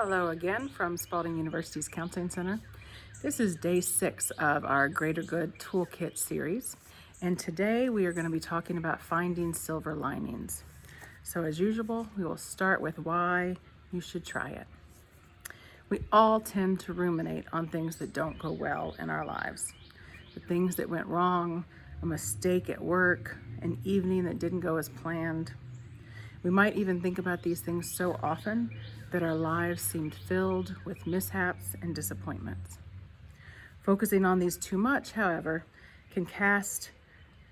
Hello again from Spalding University's Counseling Center. This is day 6 of our Greater Good Toolkit series, and today we are going to be talking about finding silver linings. So as usual, we will start with why you should try it. We all tend to ruminate on things that don't go well in our lives. The things that went wrong, a mistake at work, an evening that didn't go as planned. We might even think about these things so often that our lives seemed filled with mishaps and disappointments. Focusing on these too much, however, can cast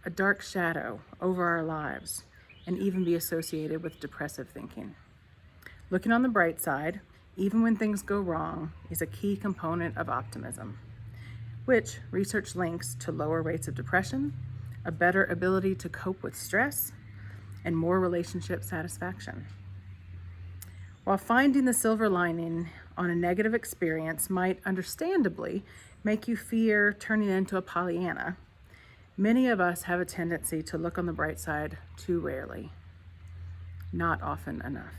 a dark shadow over our lives and even be associated with depressive thinking. Looking on the bright side, even when things go wrong, is a key component of optimism, which research links to lower rates of depression, a better ability to cope with stress, and more relationship satisfaction. While finding the silver lining on a negative experience might understandably make you fear turning into a Pollyanna, many of us have a tendency to look on the bright side too rarely, not often enough.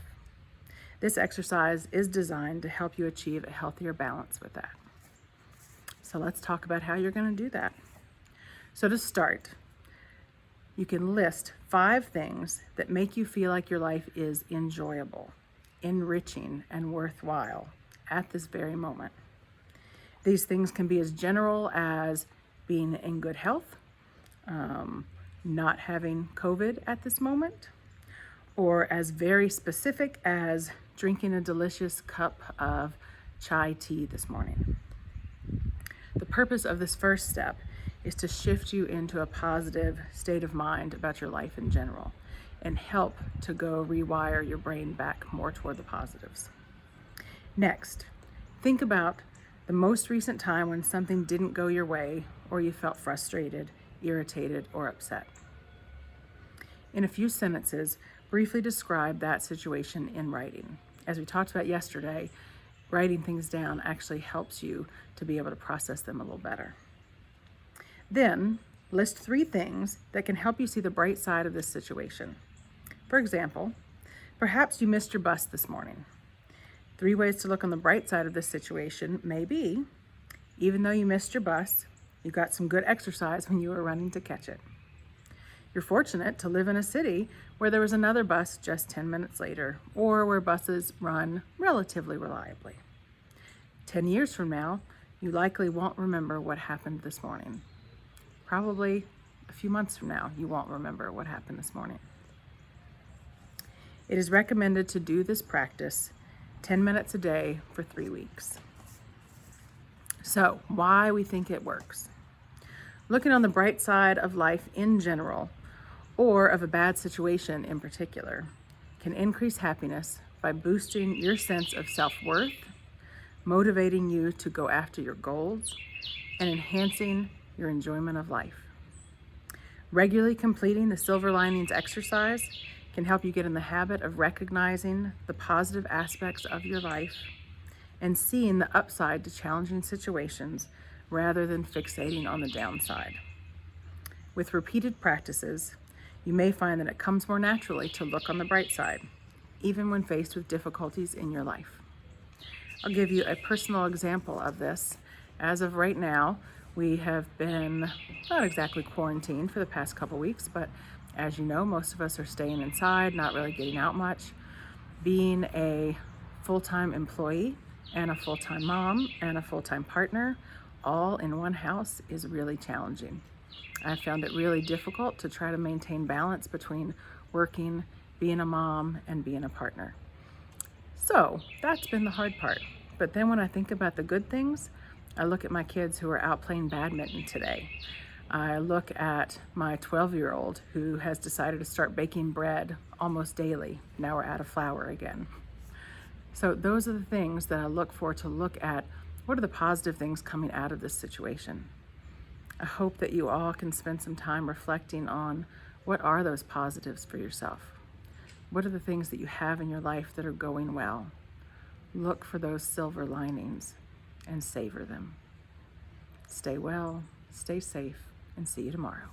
This exercise is designed to help you achieve a healthier balance with that. So let's talk about how you're going to do that. So to start, you can list 5 things that make you feel like your life is enjoyable, enriching, and worthwhile at this very moment. These things can be as general as being in good health, not having COVID at this moment, or as very specific as drinking a delicious cup of chai tea this morning. The purpose of this first step is to shift you into a positive state of mind about your life in general and help to go rewire your brain back more toward the positives. Next, think about the most recent time when something didn't go your way or you felt frustrated, irritated, or upset. In a few sentences, briefly describe that situation in writing. As we talked about yesterday, writing things down actually helps you to be able to process them a little better. Then, list 3 things that can help you see the bright side of this situation. For example, perhaps you missed your bus this morning. 3 ways to look on the bright side of this situation may be, even though you missed your bus, you got some good exercise when you were running to catch it. You're fortunate to live in a city where there was another bus just 10 minutes later, or where buses run relatively reliably. 10 years from now, you likely won't remember what happened this morning. Probably a few months from now, you won't remember what happened this morning. It is recommended to do this practice 10 minutes a day for 3 weeks. So, why we think it works. Looking on the bright side of life in general, or of a bad situation in particular, can increase happiness by boosting your sense of self-worth, motivating you to go after your goals, and enhancing your enjoyment of life. Regularly completing the silver linings exercise can help you get in the habit of recognizing the positive aspects of your life and seeing the upside to challenging situations rather than fixating on the downside. With repeated practices, you may find that it comes more naturally to look on the bright side, even when faced with difficulties in your life. I'll give you a personal example of this. As of right now, we have been not exactly quarantined for the past couple weeks, but as you know, most of us are staying inside, not really getting out much. Being a full-time employee and a full-time mom and a full-time partner, all in one house, is really challenging. I found it really difficult to try to maintain balance between working, being a mom, and being a partner. So that's been the hard part. But then when I think about the good things, I look at my kids who are out playing badminton today. I look at my 12-year-old who has decided to start baking bread almost daily. Now we're out of flour again. So those are the things that I look for to look at. What are the positive things coming out of this situation? I hope that you all can spend some time reflecting on what are those positives for yourself. What are the things that you have in your life that are going well? Look for those silver linings and savor them. Stay well, stay safe, and see you tomorrow.